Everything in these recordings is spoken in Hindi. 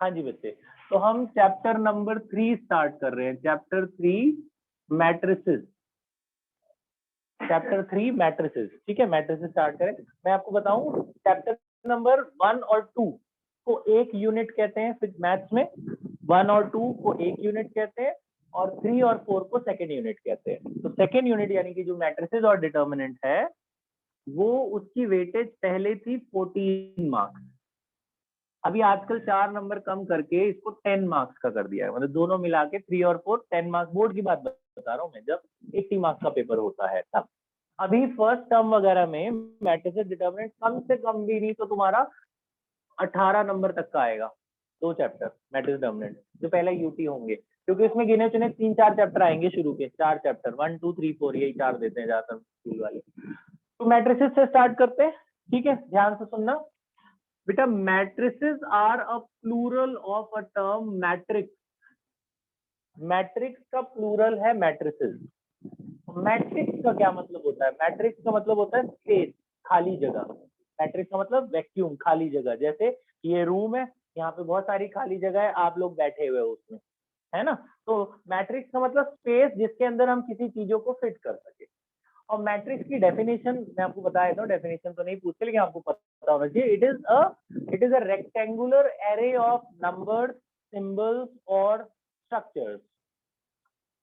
हाँ जी बच्चे, तो हम चैप्टर नंबर 3 स्टार्ट कर रहे हैं। Chapter 3 matrices, chapter 3 matrices. ठीक है, मैट्रिसेस स्टार्ट करें। मैं आपको बताऊं, चैप्टर नंबर 1 और 2 को एक यूनिट कहते हैं फिर मैथ्स में। 1 और 2 को एक यूनिट कहते हैं और 3 और 4 को सेकेंड यूनिट कहते हैं। तो सेकेंड यूनिट यानी कि जो मैट्रिसेस और डिटर्मिनेंट है, वो उसकी वेटेज पहले थी 14 मार्क्स। अभी आजकल 4 नंबर कम करके इसको 10 मार्क्स का कर दिया है। मतलब दोनों मिला के 3 और 4 10 मार्क्स। बोर्ड की बात बता रहा हूँ मैं, जब 80 मार्क्स का पेपर होता है तब। अभी फर्स्ट टर्म वगैरह में मैट्रिसेस डिटर्मिनेंट कम से कम भी नहीं तो तुम्हारा 18 नंबर तक का आएगा। 2 चैप्टर मैट्रिसेस डिटर्मिनेंट जो पहले यूटी होंगे, क्योंकि उसमें गिने चुने 3-4 चैप्टर आएंगे शुरू के। 4 चैप्टर 1 2 3 4 यही 4 देते हैं ज्यादातर स्कूल वाले। तो मैट्रिसेस से स्टार्ट करते हैं। ठीक है, ध्यान से सुनना बेटा। Matrices are a plural of a term matrix. Matrix का प्लूरल है मैट्रिसेस। मैट्रिक्स का क्या मतलब होता है? मैट्रिक्स का मतलब होता है स्पेस, खाली जगह। मैट्रिक्स का मतलब वैक्यूम, खाली जगह। जैसे ये रूम है, यहाँ पे बहुत सारी खाली जगह है, आप लोग बैठे हुए हो उसमें, है ना। तो मैट्रिक्स का मतलब स्पेस जिसके अंदर हम किसी चीजों को फिट कर सके। और मैट्रिक्स की डेफिनेशन मैं आपको बताया था, डेफिनेशन तो नहीं पूछते लेकिन आपको पता होना चाहिए। It is a rectangular array of numbers, symbols और स्ट्रक्चर्स।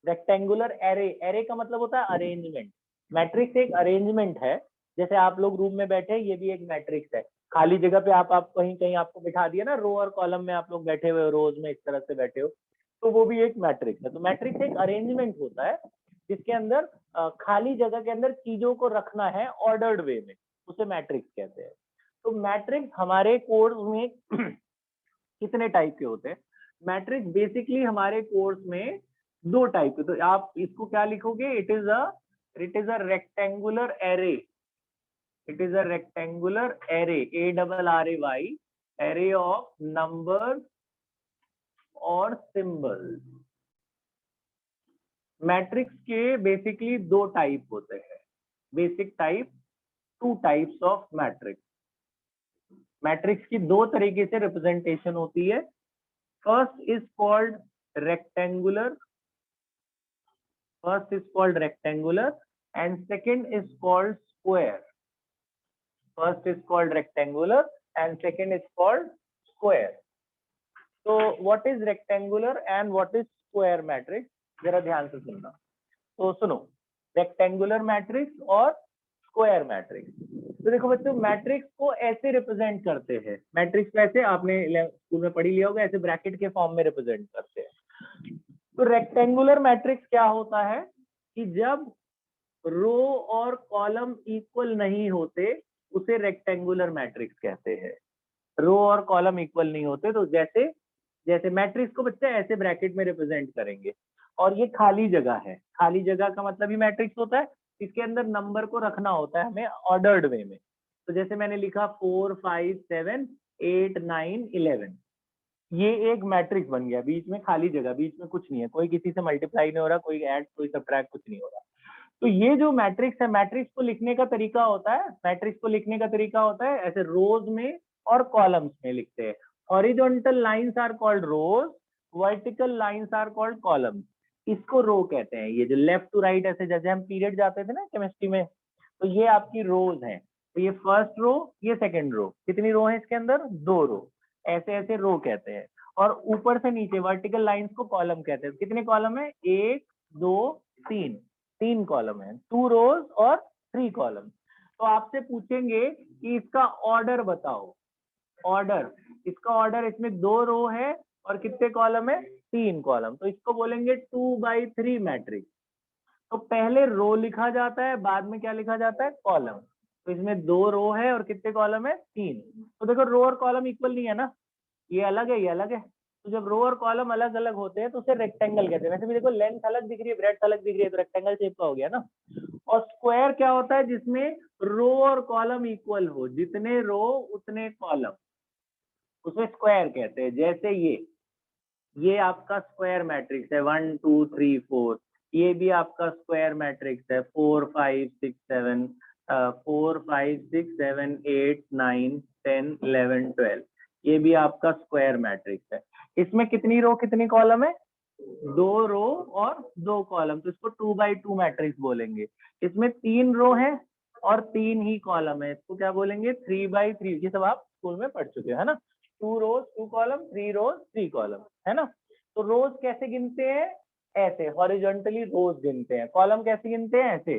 रेक्टेंगुलर एरे, एरे का मतलब होता है अरेंजमेंट। मैट्रिक्स एक अरेंजमेंट है। जैसे आप लोग रूम में बैठे, ये भी एक मैट्रिक्स है। खाली जगह पे आप कहीं कहीं आपको बिठा दिया ना, रो और कॉलम में आप लोग बैठे हुए हो, रोज में इस तरह से बैठे हो, तो वो भी एक मैट्रिक्स है। तो मैट्रिक्स एक अरेंजमेंट होता है जिसके अंदर खाली जगह के अंदर चीजों को रखना है ऑर्डर्ड वे में, उसे मैट्रिक्स कहते हैं। तो मैट्रिक्स हमारे कोर्स में कितने टाइप के होते हैं? मैट्रिक्स बेसिकली हमारे कोर्स में 2 टाइप के। तो आप इसको क्या लिखोगे? It is a rectangular array. It is a rectangular array, ARRAY, array of numbers और सिंबल्स। मैट्रिक्स के बेसिकली 2 टाइप होते हैं। Basic type, 2 types of matrix. Matrix की 2 तरीके से रिप्रेजेंटेशन होती है। First is called rectangular, and second is called square. First is called rectangular and second is called square. So what is rectangular and what is square matrix? जरा ध्यान से सुनना। तो सुनो, रेक्टेंगुलर मैट्रिक्स और स्क्वायर मैट्रिक्स। तो देखो बच्चों, मैट्रिक्स को ऐसे रिप्रेजेंट करते हैं। मैट्रिक्स को ऐसे आपने स्कूल में पढ़ी लिया होगा, ऐसे ब्रैकेट के फॉर्म में रिप्रेजेंट करते हैं। तो रेक्टेंगुलर मैट्रिक्स क्या होता है कि जब रो और कॉलम इक्वल नहीं होते, उसे रेक्टेंगुलर मैट्रिक्स कहते हैं। रो और कॉलम इक्वल नहीं होते, तो जैसे जैसे मैट्रिक्स को बच्चे ऐसे ब्रैकेट में रिप्रेजेंट करेंगे। और ये खाली जगह है। खाली जगह का मतलब ही मैट्रिक्स होता है। इसके अंदर नंबर को रखना होता है हमें ऑर्डर्ड वे में। तो जैसे मैंने लिखा 4 5 7 8 9 11, ये एक मैट्रिक्स बन गया। बीच में खाली जगह, बीच में कुछ नहीं है, कोई किसी से मल्टीप्लाई नहीं हो रहा, कोई ऐड कोई सब्ट्रैक्ट कुछ नहीं हो रहा। तो ये जो मैट्रिक्स है, मैट्रिक्स को लिखने का तरीका होता है, ऐसे रोज में और कॉलम्स में लिखते हैं। Horizontal lines are called rows, vertical lines are called columns. इसको रो कहते हैं। ये जो लेफ्ट टू राइट ऐसे, जैसे हम पीरियड जाते थे ना केमिस्ट्री में, तो ये आपकी रोज है। तो ये फर्स्ट रो, ये सेकेंड रो। कितनी रो है इसके अंदर? 2 रो। ऐसे ऐसे रो कहते हैं। और ऊपर से नीचे वर्टिकल लाइंस को कॉलम कहते हैं। कितने कॉलम है? 1 2 3 कॉलम है। 2 रोज और 3 कॉलम। तो आपसे पूछेंगे कि इसका ऑर्डर बताओ। ऑर्डर, इसका ऑर्डर, इसमें 2 रो है और कितने कॉलम है? 3 कॉलम। तो इसको बोलेंगे 2/3 मैट्रिक्स। तो पहले रो लिखा जाता है, बाद में क्या लिखा जाता है? कॉलम। तो इसमें 2 रो है और कितने कॉलम है? 3। तो देखो, रो और कॉलम इक्वल नहीं है ना, ये अलग है, ये अलग है। तो जब रो और कॉलम अलग अलग होते हैं तो उसे रेक्टेंगल कहते हैं। वैसे भी देखो, लेंथ अलग दिख रही है, ब्रेड्थ अलग दिख रही है, तो रेक्टेंगल शेप का हो गया ना। और स्क्वायर क्या होता है? जिसमें रो और कॉलम इक्वल हो, जितने रो उतने कॉलम, उसे स्क्वायर कहते हैं। जैसे ये आपका स्क्वायर मैट्रिक्स है 1 2 3 4। ये भी आपका स्क्वायर मैट्रिक्स है 4 5 6 7 8 9 10 11 12। ये भी आपका स्क्वायर मैट्रिक्स है। इसमें कितनी रो कितनी कॉलम है? 2 रो और 2 कॉलम, तो इसको 2x2 मैट्रिक्स बोलेंगे। इसमें 3 रो है और 3 ही कॉलम है, इसको क्या बोलेंगे? 3x3। ये सब आप स्कूल में पढ़ चुके हो, है ना? 2 रोज 2 कॉलम, 3 रोज 3 कॉलम, है ना? तो रोज कैसे गिनते हैं? ऐसे हॉरिजॉन्टली रोज गिनते हैं। कॉलम कैसे गिनते हैं? ऐसे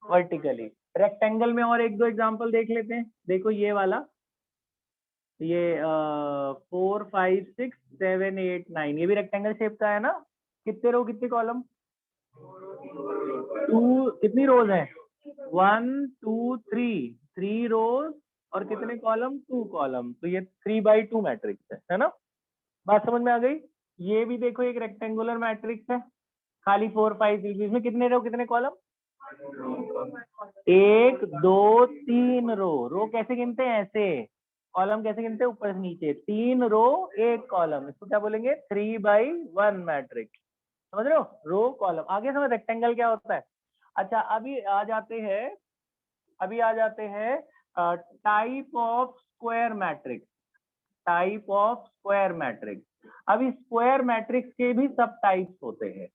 वर्टिकली। रेक्टेंगल में और एक दो एग्जांपल देख लेते हैं। देखो ये वाला, ये 4 5 6 7 8 9, ये भी रेक्टेंगल शेप का है ना? कितने रो कितने कॉलम? 2। कितनी रोज है? 1 2 3 रोज और कितने कॉलम? 2 कॉलम। तो ये 3x2 मैट्रिक्स है ना? बात समझ में आ गई? ये भी देखो एक रेक्टेंगुलर मैट्रिक्स है, खाली 4 5 6। इसमें कितने रो कितने कॉलम? 1 2 3 रो कैसे गिनते हैं? ऐसे। कॉलम कैसे गिनते हैं? ऊपर से नीचे। 3 रो 1 कॉलम, इसको क्या बोलेंगे? 3x1 matrix. समझ रहे हो? Row column. आगे समझ रेक्टेंगल क्या होता है। अच्छा अभी आ जाते हैं type of square matrix. Type of square matrix. अभी स्क्वायर मैट्रिक्स के भी सब टाइप्स होते हैं।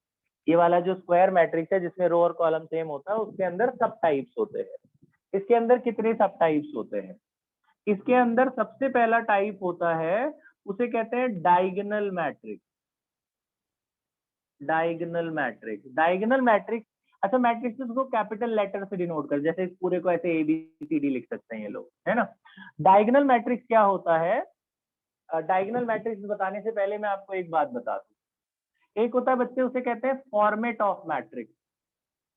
ये वाला जो स्क्वायर मैट्रिक्स है जिसमें रो और कॉलम सेम होता है, उसके अंदर सब टाइप्स होते हैं। इसके अंदर कितने सब टाइप्स होते हैं? इसके अंदर सबसे पहला टाइप होता है, उसे कहते हैं diagonal matrix. Diagonal matrix. Diagonal matrix, अच्छा मैट्रिक्स को कैपिटल लेटर से डिनोट कर, जैसे इस पूरे को ऐसे ABCD लिख सकते हैं ये लोग, है ना? डायगोनल मैट्रिक्स क्या होता है? डायगोनल मैट्रिक्स बताने से पहले मैं आपको एक बात बता दूं। एक होता है बच्चे, उसे कहते हैं format of matrix.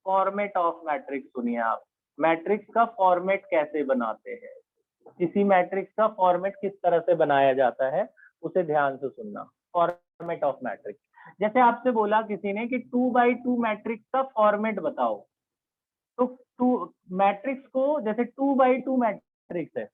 Format of matrix सुनिए आप। मैट्रिक्स का फॉर्मेट कैसे बनाते हैं, किसी मैट्रिक्स का फॉर्मेट किस तरह से बनाया जाता है, उसे ध्यान से सुनना। फॉर्मेट ऑफ मैट्रिक्स, जैसे आपसे बोला किसी ने कि 2x2 मैट्रिक्स का फॉर्मेट बताओ, तो टू मैट्रिक्स को, जैसे 2x2 मैट्रिक्स है,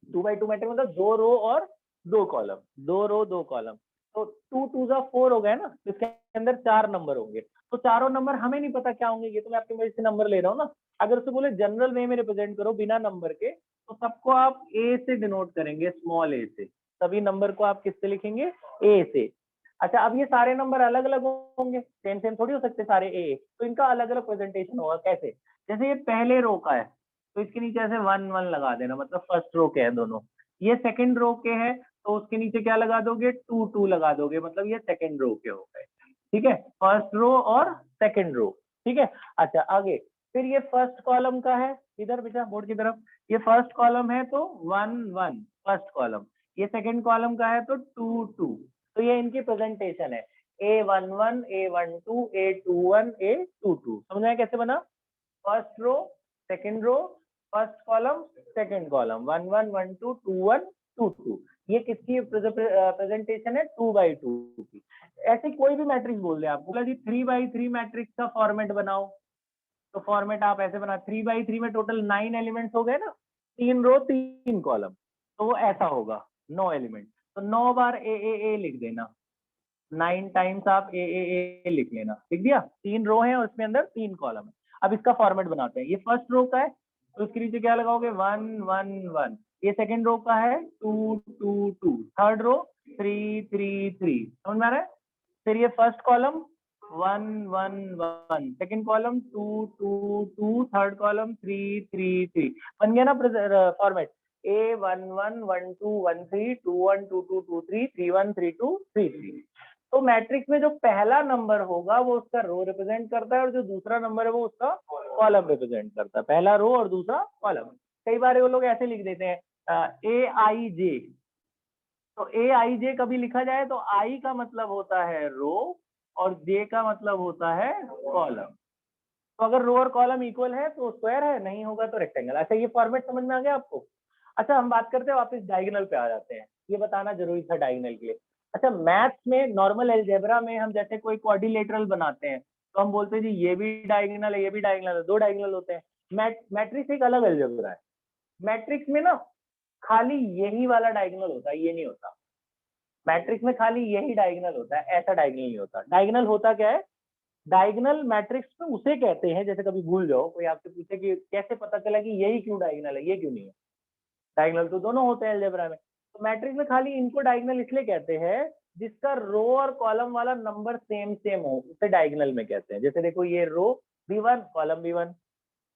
2x2 मैट्रिक्स मतलब 2 रो और 2 कॉलम, 2 रो 2 कॉलम, तो 2 2 जा 4 हो गए ना, तो इसके अंदर 4 नंबर होंगे। तो चारों नंबर हमें नहीं पता क्या होंगे, ये तो मैं आपकी मर्जी से नंबर ले रहा हूँ ना। अगर उससे बोले जनरल वे में रिप्रेजेंट करो बिना नंबर के, तो सबको आप ए से डिनोट करेंगे, स्मॉल ए से। सभी नंबर को आप किससे लिखेंगे? ए से। अच्छा अब ये सारे नंबर अलग अलग होंगे, सेम सेम थोड़ी हो सकते सारे ए, तो इनका अलग अलग प्रेजेंटेशन होगा। कैसे? जैसे ये पहले रो का है, तो इसके नीचे ऐसे 1 1 लगा देना, मतलब फर्स्ट रो के हैं दोनों। ये सेकंड रो के हैं, तो उसके नीचे क्या लगा दोगे? 2 2 लगा दोगे, मतलब ये सेकंड रो के हो गए। ठीक है, फर्स्ट रो और सेकंड रो। ठीक है, अच्छा आगे फिर ये फर्स्ट कॉलम का है, इधर बेटा बोर्ड की तरफ, ये फर्स्ट कॉलम है तो 1 1 फर्स्ट कॉलम, ये सेकंड कॉलम का है तो 2 2। तो ये इनकी प्रेजेंटेशन है, A11 A12 A21 A22। समझ आया कैसे बना? First row, second row, first column, second column, 1 1 1 2 2 1 2 2। ये किसकी प्रेजेंटेशन है? 2x2 की। ऐसे कोई भी मैट्रिक्स बोल दे आप, बोला जी 3x3 मैट्रिक्स का फॉर्मेट बनाओ, तो फॉर्मेट आप ऐसे बना, 3x3 में टोटल 9 एलिमेंट्स हो गए ना, 3 रो 3 कॉलम, तो वो ऐसा होगा 9 एलिमेंट। तो 9 बार ए लिख देना, 9 टाइम्स आप ए लिख लेना, लिख दिया। 3 रो है और उसमें अंदर 3 कॉलम है। अब इसका फॉर्मेट बनाते हैं। ये फर्स्ट रो का है, तो इसके नीचे क्या लगाओगे? 1 1 1। ये सेकंड रो का है 2 2 2। Third row 3 3 3। समझ में आ रहा है? फिर ये first column 1 1 1, second column 2 2 2, third column 3 3 3। बन गया ना फॉर्मेट? A11 12 13 21 22 23 31 32 33। तो मैट्रिक्स में जो पहला नंबर होगा वो उसका रो रिप्रेजेंट करता है, और जो दूसरा नंबर है वो उसका कॉलम रिप्रेजेंट करता है। पहला रो और दूसरा कॉलम। कई बार वो लोग ऐसे लिख देते हैं AIJ, तो AIJ कभी लिखा जाए तो I का मतलब होता है रो और J का मतलब होता है कॉलम। तो अगर रो और कॉलम इक्वल है तो स्क्वायर है, नहीं होगा तो रेक्टेंगल। अच्छा ये फॉर्मेट समझ में आ गया आपको? अच्छा हम बात करते हैं, वापस डायगोनल पे आ जाते हैं, ये बताना जरूरी था डायगोनल के लिए। अच्छा मैथ्स में नॉर्मल अलजेब्रा में हम जैसे कोई क्वाड्रिलेटरल बनाते हैं, तो हम बोलते हैं जी ये भी डायगोनल है, ये भी डायगोनल है, 2 डायगोनल होते हैं। मैट्रिक्स एक अलग अलजेब्रा है। मैट्रिक्स में ना खाली यही वाला डायगोनल होता है, ये नहीं होता। मैट्रिक्स में खाली यही डायगोनल होता है, ऐसा डायगोनल नहीं होता। डायगोनल होता क्या है? डायगोनल मैट्रिक्स में उसे कहते हैं, जैसे कभी भूल जाओ, कोई आपसे पूछे कि कैसे पता चला कि यही क्यों डायगोनल है, ये क्यों नहीं है। डायगोनल तो दोनों होते हैं अलजेब्रा में। तो मैट्रिक्स में खाली इनको डायगोनल इसलिए कहते हैं जिसका रो और कॉलम वाला नंबर सेम सेम हो, उसे डायगोनल में कहते हैं। जैसे देखो ये रो B1 कॉलम B1,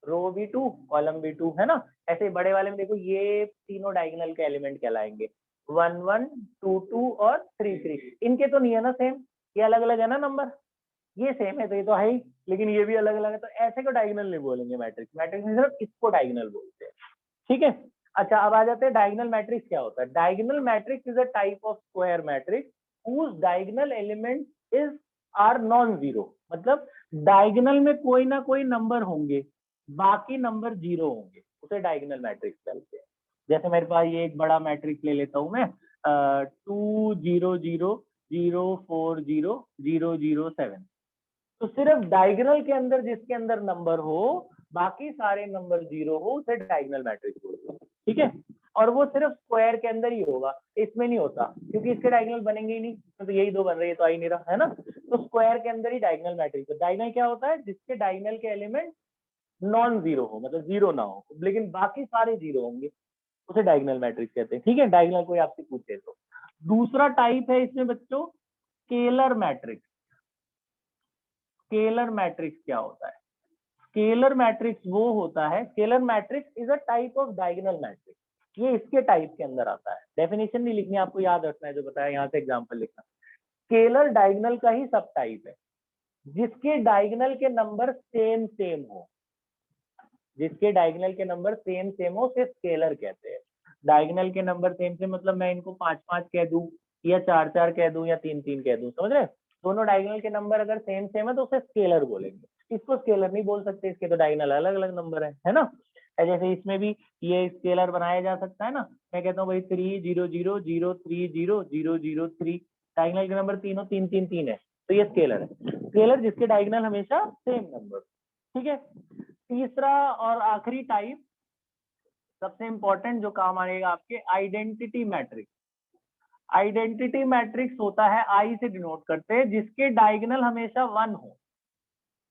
रो B2 कॉलम B2, है ना। ऐसे बड़े वाले में देखो ये तीनों डायगोनल के एलिमेंट कहलाएंगे, 1 1 2 2 और 3 3। इनके तो नहीं है ना सेम, ये अलग अलग है ना नंबर, ये सेम है तो ये तो है ही, लेकिन ये भी अलग अलग है, तो ऐसे को डायगोनल नहीं बोलेंगे मैट्रिक्स। मैट्रिक्स में सिर्फ इसको डायगोनल बोलते हैं, ठीक है। अच्छा अब आ जाते हैं डायगोनल मैट्रिक्स क्या होता है। Diagonal matrix is a type of square matrix whose diagonal element is are non zero. मतलब डायगोनल में कोई ना कोई नंबर होंगे, बाकी नंबर जीरो होंगे, उसे डायगोनल मैट्रिक्स कहते हैं। जैसे मेरे पास ये एक बड़ा मैट्रिक्स ले लेता हूं मैं, 2 0 0 0 4 0 0 0 7। तो सिर्फ डायगोनल के अंदर जिसके अंदर नंबर हो, बाकी सारे नंबर जीरो हो, उसे डायगोनल मैट्रिक्स बोलते हैं, ठीक है। और वो सिर्फ स्क्वायर के अंदर ही होगा, इसमें नहीं होता, क्योंकि इसके डायगोनल बनेंगे ही नहीं, तो यही दो बन रही है तो आ ही नहीं रहा, है ना। तो स्क्वायर के अंदर ही डायगोनल मैट्रिक्स। तो डायगोनल क्या होता है, जिसके डायगोनल के एलिमेंट नॉन जीरो हो, मतलब जीरो ना हो, लेकिन बाकी सारे जीरो होंगे, उसे डायगोनल मैट्रिक्स कहते हैं, ठीक है। डायगोनल कोई आपसे पूछे तो। दूसरा टाइप है इसमें बच्चों स्केलर मैट्रिक्स। स्केलर मैट्रिक्स क्या होता है? स्केलर मैट्रिक्स वो होता है, scalar matrix is a type of diagonal matrix. ये इसके टाइप के अंदर आता है, डेफिनेशन नहीं लिखनी, आपको याद रखना है जो बताया, यहाँ से एग्जांपल लिखना। स्केलर डायगोनल का ही सब टाइप है, जिसके डायगोनल के नंबर सेम सेम हो, जिसके डायगोनल के नंबर सेम सेम हो, उसे स्केलर कहते हैं। डायगोनल के नंबर सेम सेम मतलब मैं इनको 5 5 कह दूं, या 4 4 कह दूं, या 3 3 कह दूं, समझ रहे? दोनों डायगोनल के नंबर अगर सेम सेम है तो उसे स्केलर बोलेंगे। इसको स्केलर नहीं बोल सकते, इसके तो डायगोनल अलग अलग नंबर है ना। जैसे इसमें भी ये स्केलर बनाया जा सकता है ना, मैं कहता हूँ भाई 3 0 0 0 3 0 0 0 3, डायगोनल के नंबर तीनों 3 3 3 है, तो ये स्केलर है। स्केलर जिसके डायगोनल हमेशा सेम नंबर, ठीक है। तीसरा और आखिरी टाइप, सबसे इंपॉर्टेंट जो काम आएगा आपके, आइडेंटिटी मैट्रिक्स। आइडेंटिटी मैट्रिक्स होता है, आई से डिनोट करते हैं, जिसके डायगोनल हमेशा 1 हो,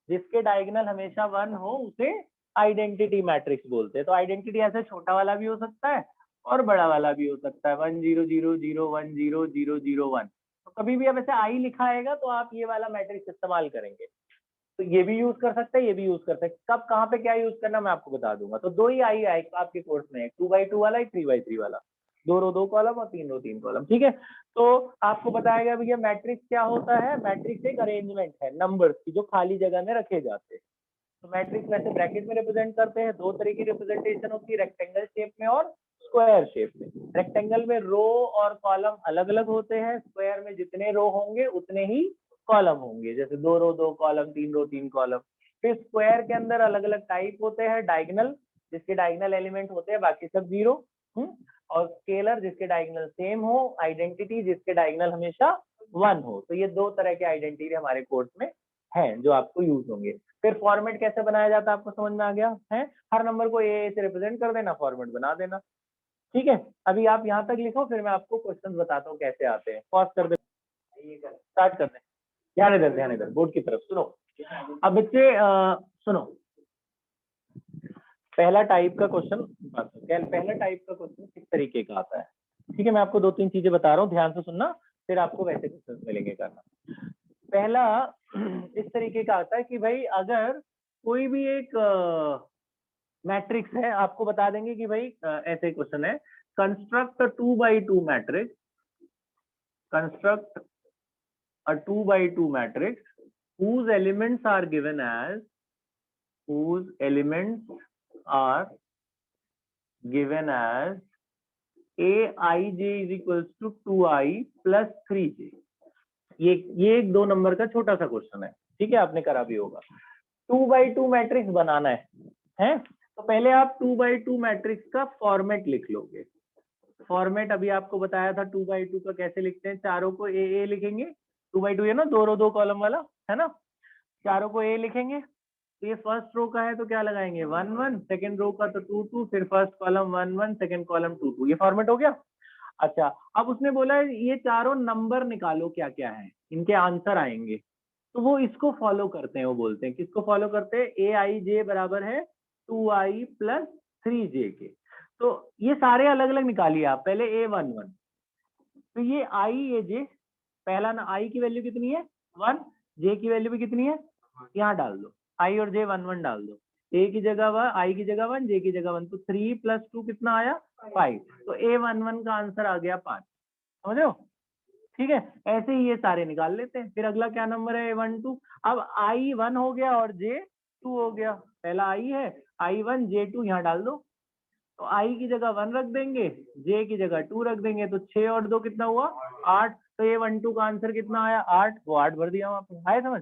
जिसके डायगोनल हमेशा 1 हो, उसे आइडेंटिटी मैट्रिक्स बोलते हैं। तो आइडेंटिटी ऐसे छोटा वाला भी हो सकता है और बड़ा वाला भी हो सकता है, 1 0 0 0 1 0 0 0 1। तो कभी भी अब ऐसे आई लिखा आएगा तो आप ये वाला मैट्रिक्स इस्तेमाल करेंगे। तो ये भी यूज कर सकते हैं, ये भी यूज कर सकते हैं। कब कहाँ पे क्या यूज करना मैं आपको बता दूंगा। तो दो ही आई आएगा आपके कोर्स में, 2x2 वाला, एक 3x3 वाला, 2 रो 2 कॉलम और 3 रो 3 कॉलम, ठीक है। तो आपको बताएगा भैया मैट्रिक्स क्या होता है। मैट्रिक्स एक अरेंजमेंट है नंबर्स की जो खाली जगह में रखे जाते हैं। तो मैट्रिक्स वैसे ब्रैकेट में रिप्रेजेंट करते हैं, दो तरह की रिप्रेजेंटेशन होती है, रेक्टेंगल शेप में और स्क्वायर शेप में। रेक्टेंगल में रो और कॉलम अलग अलग होते हैं, स्क्वायर में जितने रो होंगे उतने ही कॉलम होंगे, जैसे 2 रो 2 कॉलम, 3 रो 3 कॉलम। फिर स्क्वायर के अंदर अलग अलग टाइप होते हैं, डायगोनल जिसके डायगोनल एलिमेंट होते हैं बाकी सब जीरो, और स्केलर जिसके डायगोनल सेम हो, आइडेंटिटी जिसके डायगोनल हमेशा 1 हो। तो ये दो तरह के आइडेंटिटी हमारे कोर्स में हैं जो आपको यूज होंगे। फिर फॉर्मेट कैसे बनाया जाता है आपको समझ में आ गया है। हर नंबर को ए से रिप्रेजेंट कर देना, फॉर्मेट बना देना, ठीक है। अभी आप यहाँ तक लिखो, फिर मैं आपको क्वेश्चन बताता हूँ कैसे आते हैं। पॉज कर दे, स्टार्ट कर दे, ध्यान इधर बोर्ड की तरफ सुनो। अब बच्चे सुनो, पहला टाइप का क्वेश्चन, पहला टाइप का क्वेश्चन किस तरीके का आता है, ठीक है। मैं आपको 2 3 चीजें बता रहा हूँ, ध्यान से सुनना, फिर आपको वैसे क्वेश्चन मिलेंगे करना। पहला इस तरीके का आता है कि भाई अगर कोई भी एक मैट्रिक्स है, आपको बता देंगे कि भाई ऐसे क्वेश्चन है, construct 2x2 matrix, construct a 2x2 matrix whose elements are given as aij is equals to 2i plus 3j। ये एक 2 नंबर का छोटा सा क्वेश्चन है, ठीक है, आपने करा भी होगा। 2x2 मैट्रिक्स बनाना है तो पहले आप 2x2 मैट्रिक्स का फॉर्मेट लिख लोगे। फॉर्मेट अभी आपको बताया था 2x2 का कैसे लिखते हैं, चारों को ए लिखेंगे, 2x2 है ना, 2 रो 2 कॉलम वाला है ना, चारों को ए लिखेंगे। तो ये फर्स्ट रो का है तो क्या लगाएंगे 1 1, सेकंड रो का तो 2 2, फिर फर्स्ट कॉलम 1 1, सेकंड कॉलम 2 2। ये फॉर्मेट हो गया। अच्छा अब उसने बोला है ये चारों नंबर निकालो क्या क्या है, इनके आंसर आएंगे, तो वो इसको फॉलो करते हैं। वो बोलते हैं किसको फॉलो करते हैं, ए आई जे बराबर है 2i plus 3j के। तो ये सारे अलग अलग निकालिए आप, पहले A11, तो ये I ये J, पहला ना I की वैल्यू कितनी है 1, J की वैल्यू भी कितनी है, यहाँ डाल दो I और J 1 1 डाल दो, A की जगह 1, I की जगह 1, J की जगह 1, तो 3 + 2 कितना आया 5, तो A11 का आंसर आ गया 5, समझ रहे हो? ठीक है, ऐसे ही ये सारे निकाल लेते हैं। फिर अगला क्या नंबर है A12, अब I1 हो गया और J2 हो गया, पहला I है, I1 J2 यहाँ डाल दो, तो I की जगह 1 रख देंगे, J की जगह 2 रख देंगे, तो 6 और 2 कितना हुआ 8, तो A12 का आंसर कितना आया 8, वो 8 भर दिया वहां पे, आया समझ?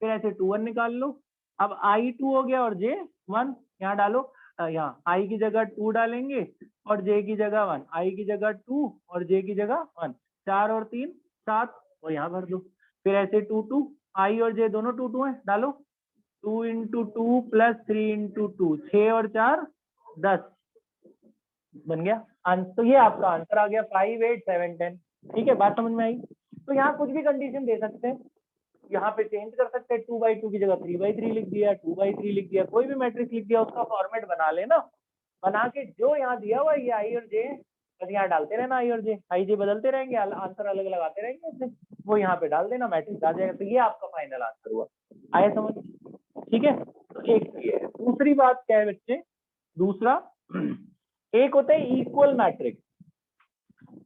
फिर ऐसे 2 1 निकाल लो, अब I2 हो गया और J1 यहाँ डालो, यहाँ I की जगह 2 डालेंगे और J की जगह 1, I की जगह 2 और J की जगह 1, 4 और 3 7, और यहाँ भर दो, फिर ऐसे 2 2, I और J दोनों 2 2 है, डालो 2 × 2 + 3 × 2, 6 और 4 10 बन गया आंसर। तो ये आपका आंसर आ गया 5 8 7 10। ठीक है, बात समझ में आई? तो यहाँ कुछ भी कंडीशन दे सकते हैं, यहाँ पे चेंज कर सकते हैं, 2/2 की जगह 3/3 लिख दिया, 2/3 लिख दिया, कोई भी मैट्रिक्स लिख दिया, उसका फॉर्मेट बना लेना, बना के जो यहाँ दिया हुआ ये I और J बस यहाँ डालते रहना, I और J, I J बदलते रहेंगे, आंसर अलग अलग आते रहेंगे उससे, वो यहाँ पे डाल देना, मैट्रिक्स आ जाएगा। तो ये आपका फाइनल आंसर हुआ, आया समझ? ठीक है, तो एक ये है। दूसरी बात क्या है बच्चे, दूसरा एक होता है इक्वल मैट्रिक्स,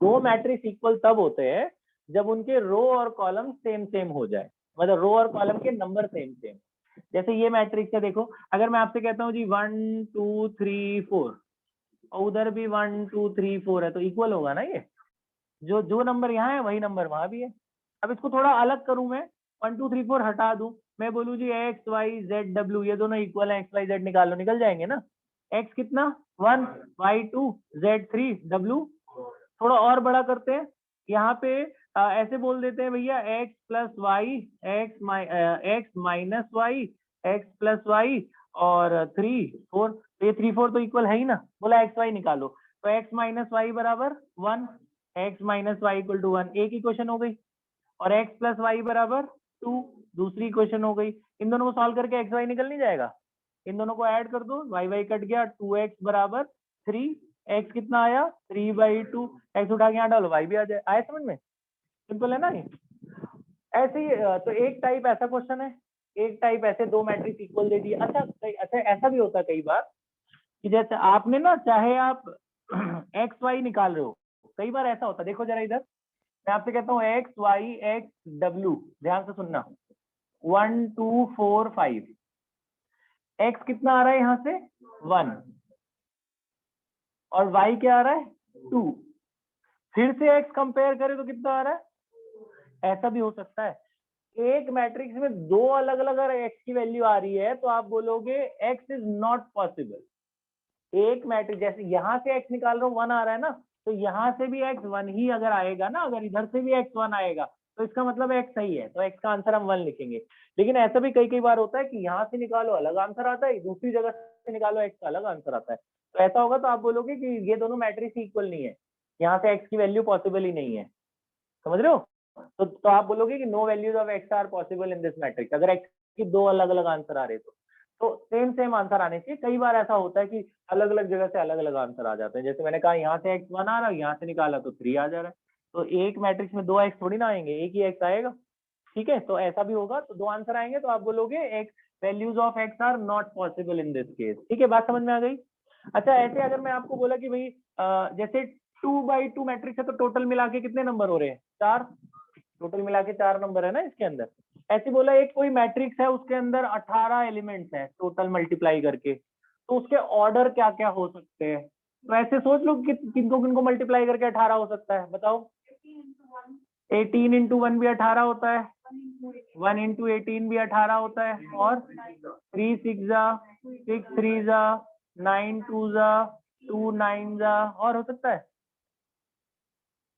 दो मैट्रिक्स इक्वल तब होते हैं जब उनके रो और कॉलम सेम सेम हो जाए, मतलब रो और कॉलम के नंबर सेम सेम। जैसे ये मैट्रिक्स है, देखो अगर मैं आपसे कहता हूँ जी 1 2 3 4 और उधर भी 1 2 3 4 है, तो इक्वल होगा ना ये, जो जो नंबर यहाँ है वही नंबर वहां भी है। अब इसको थोड़ा अलग करूं मैं, 1 2 3 4 हटा दूं, मैं बोलूं जी एक्स वाई जेड डब्ल्यू, ये दोनों इक्वल है, एक्स वाई जेड निकाल लो, निकल जाएंगे ना, एक्स कितना 1, वाई 2, जेड 3, डब्ल्यू, थोड़ा और बड़ा करते हैं, यहाँ पे ऐसे बोल देते हैं भैया x + y, x - y, x + y और 3 4, तो ये 3 4 तो इक्वल है ही ना, बोला एक्स वाई निकालो, तो x - y बराबर 1, x - y = 1, एक इक्वेशन हो गई, और x + y बराबर 2, दूसरी इक्वेशन हो गई। इन दोनों को सॉल्व करके एक्स वाई निकल नहीं जाएगा, इन दोनों को ऐड कर दो, वाई वाई कट गया, 2x बराबर 3, x कितना आया 3/2, x उठा के यहाँ डालो, y भी आ जाए, आया समझ में? सिंपल है ना ये? ऐसे ही तो एक टाइप ऐसा क्वेश्चन है, एक टाइप ऐसे दो मैट्रिक्स इक्वल दे दिए। अच्छा अच्छा, ऐसा भी होता है कई बार कि जैसे आपने ना, चाहे आप एक्स वाई निकाल रहे हो, कई बार ऐसा होता है, देखो जरा इधर, मैं आपसे कहता हूँ एक्स वाई एक्स डब्ल्यू, ध्यान से सुनना, 1 2 4 5, एक्स कितना आ रहा है यहाँ से 1 और y क्या आ रहा है 2, फिर से x कंपेयर करें तो कितना आ रहा है, ऐसा भी हो सकता है, एक मैट्रिक्स में दो अलग अलग अगर x की वैल्यू आ रही है तो आप बोलोगे x इज नॉट पॉसिबल। एक मैट्रिक्स जैसे यहाँ से x निकाल रहा हूँ 1 आ रहा है ना, तो यहाँ से भी x 1 ही अगर आएगा ना, अगर इधर से भी x 1 आएगा तो इसका मतलब x सही है, तो x का आंसर हम 1 लिखेंगे। लेकिन ऐसा भी कई कई बार होता है कि यहाँ से निकालो अलग आंसर आता है, दूसरी जगह से निकालो x का अलग आंसर आता है, तो ऐसा होगा तो आप बोलोगे कि ये दोनों मैट्रिक्स इक्वल नहीं है, यहाँ से x की वैल्यू पॉसिबल ही नहीं है, समझ रहे हो? तो आप बोलोगे कि no values of x are possible in this matrix, अगर x की दो अलग अलग आंसर आ रहे तो सेम सेम आंसर आने चाहिए। कई बार ऐसा होता है कि अलग अलग जगह से अलग अलग आंसर आ जाते हैं, जैसे मैंने कहा यहाँ से x 1 आ रहा है, यहाँ से निकाला तो 3 आ जा रहा है, तो एक मैट्रिक्स में दो x थोड़ी ना आएंगे, एक ही x आएगा। ठीक है, तो ऐसा भी होगा, तो दो आंसर आएंगे तो आप बोलोगे x values of x are not possible in this case. ठीक है, बात समझ में आ गई? अच्छा, ऐसे अगर मैं आपको बोला कि भाई जैसे 2/2 मैट्रिक्स है तो टोटल मिला के कितने नंबर हो रहे हैं 4, टोटल मिला के 4 नंबर है ना इसके अंदर। ऐसे बोला एक कोई मैट्रिक्स है उसके अंदर 18 एलिमेंट्स हैं टोटल मल्टीप्लाई करके, तो उसके ऑर्डर क्या क्या हो सकते हैं, तो ऐसे सोच लो कि किनको किनको मल्टीप्लाई करके 18 हो सकता है, बताओ। 18 × 1 भी 18 होता है, 1 × 18 भी 18 होता है, और 3 6 6 3 9 2 2 9 और हो सकता है,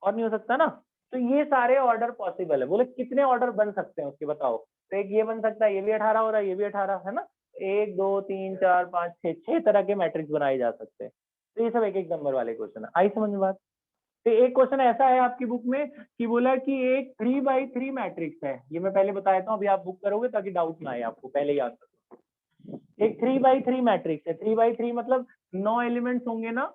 और नहीं हो सकता ना। तो ये सारे ऑर्डर पॉसिबल है, बोले कितने ऑर्डर बन सकते हैं उसके बताओ, तो एक ये बन सकता है, ये भी 18 हो रहा है, ये भी 18 है ना, 1 2 3 4 5 6 6 तरह के मैट्रिक्स बनाए जा सकते हैं। तो ये सब एक एक नंबर वाले क्वेश्चन है, आई समझ में बात? तो एक क्वेश्चन ऐसा है आपकी बुक में कि बोला कि एक 3/3 मैट्रिक्स है, ये मैं पहले बता देता हूँ, अभी आप बुक करोगे ताकि डाउट ना आए आपको, पहले याद रखो। एक 3/3 मैट्रिक्स है, 3/3 मतलब 9 एलिमेंट्स होंगे ना,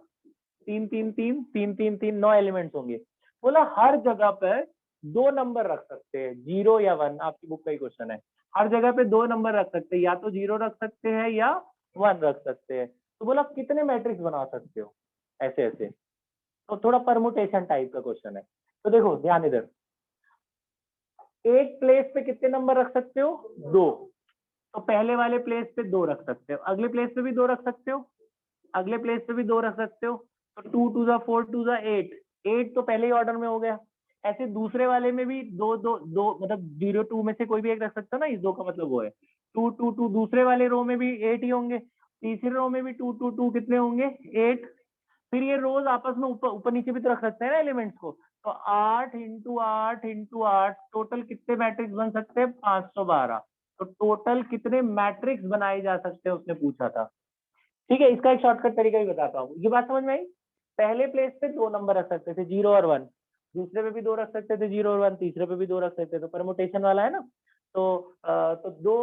तीन तीन तीन तीन तीन तीन 9 एलिमेंट्स होंगे। बोला हर जगह पर 2 नंबर रख सकते हैं, 0 या 1, आपकी बुक का ही क्वेश्चन है। हर जगह पे 2 नंबर रख सकते हैं, या तो 0 रख सकते हैं या 1 रख सकते हैं। तो बोला कितने मैट्रिक्स बना सकते हो ऐसे ऐसे। तो थोड़ा परमुटेशन टाइप का क्वेश्चन है। तो देखो ध्यान इधर, एक प्लेस पे कितने नंबर रख सकते हो, 2। तो पहले वाले प्लेस पे 2 रख सकते हो, अगले प्लेस पे भी 2 रख सकते हो, अगले प्लेस पे भी 2 रख सकते हो। तो 2 टू ज़ा 4 टू ज़ा 8, 8 तो पहले ही ऑर्डर में हो गया। ऐसे दूसरे वाले में भी दो दो दो, मतलब 0 2 में से कोई भी एक रख सकते हो ना, इस 2 का मतलब वो है 2 2 2। दूसरे वाले रो में भी 8 ही होंगे, तीसरे रो में भी 2 2 2 कितने होंगे, 8। फिर ये रोज आपस में ऊपर ऊपर नीचे भी तो रख सकते हैं ना एलिमेंट्स को। तो 8 इंटू 8 इंटू 8, टोटल कितने मैट्रिक्स बन सकते हैं, 512। तो टोटल कितने मैट्रिक्स बनाए जा सकते हैं उसने पूछा था। ठीक है, इसका एक शॉर्टकट तरीका भी बताता हूँ। ये बात समझ में आई। पहले प्लेस पे 2 नंबर रख सकते थे, 0 और 1। दूसरे पे भी 2 रख सकते थे, 0 और 1। तीसरे पे भी 2 रख सकते थे, तो परमुटेशन वाला है ना। तो दो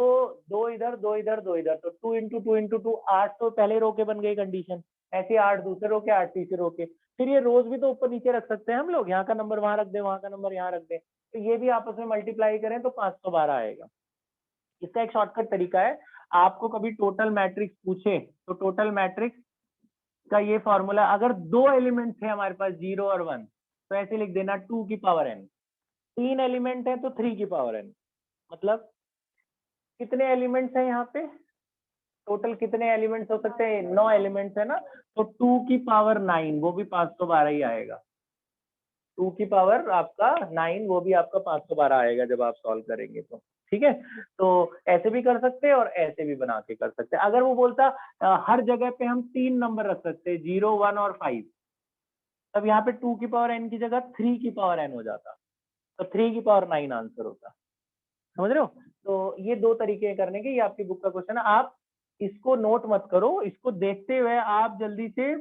दो इधर, दो इधर, दो इधर, तो 2 इंटू 2 इंटू 2, 8 तो पहले रो के बन गई कंडीशन। ऐसे 8 दूसरे रो के, 8 तीसरे रो के। फिर ये रोज भी तो ऊपर नीचे रख सकते हैं हम लोग, यहाँ का नंबर वहां रख दे, वहां का नंबर यहाँ रख दे। तो ये भी आपस में मल्टीप्लाई करें तो 512 आएगा। इसका एक शॉर्टकट तरीका है, आपको कभी टोटल मैट्रिक्स पूछे तो टोटल मैट्रिक्स का ये फॉर्मूला, अगर 2 एलिमेंट्स है हमारे पास 0 और 1, तो ऐसे लिख देना 2 की पावर n। 3 एलिमेंट है तो 3 की पावर n। मतलब कितने एलिमेंट्स है यहाँ पे, टोटल कितने एलिमेंट्स हो सकते हैं, 9 एलिमेंट्स है ना। तो 2 की पावर 9 वो भी 512 ही आएगा। 2 की पावर आपका 9 वो भी आपका 512 आएगा जब आप सॉल्व करेंगे तो। ठीक है, तो ऐसे भी कर सकते हैं और ऐसे भी बना के कर सकते हैं। अगर वो बोलता हर जगह पे हम 3 नंबर रख सकते हैं, 0 1 और 5, तब यहाँ पे 2 की पावर n की जगह 3 की पावर n हो जाता। तो 3 की पावर 9 आंसर होता। समझ रहे हो। तो ये 2 तरीके हैं करने के, ये आपकी बुक का क्वेश्चन है। आप इसको नोट मत करो, इसको देखते हुए आप जल्दी से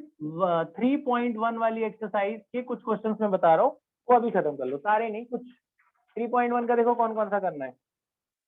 3.1 वाली एक्सरसाइज के कुछ क्वेश्चन मैं बता रहा हूँ, वो अभी खत्म कर लो, सारे नहीं, कुछ। 3.1 का देखो कौन कौन सा करना है।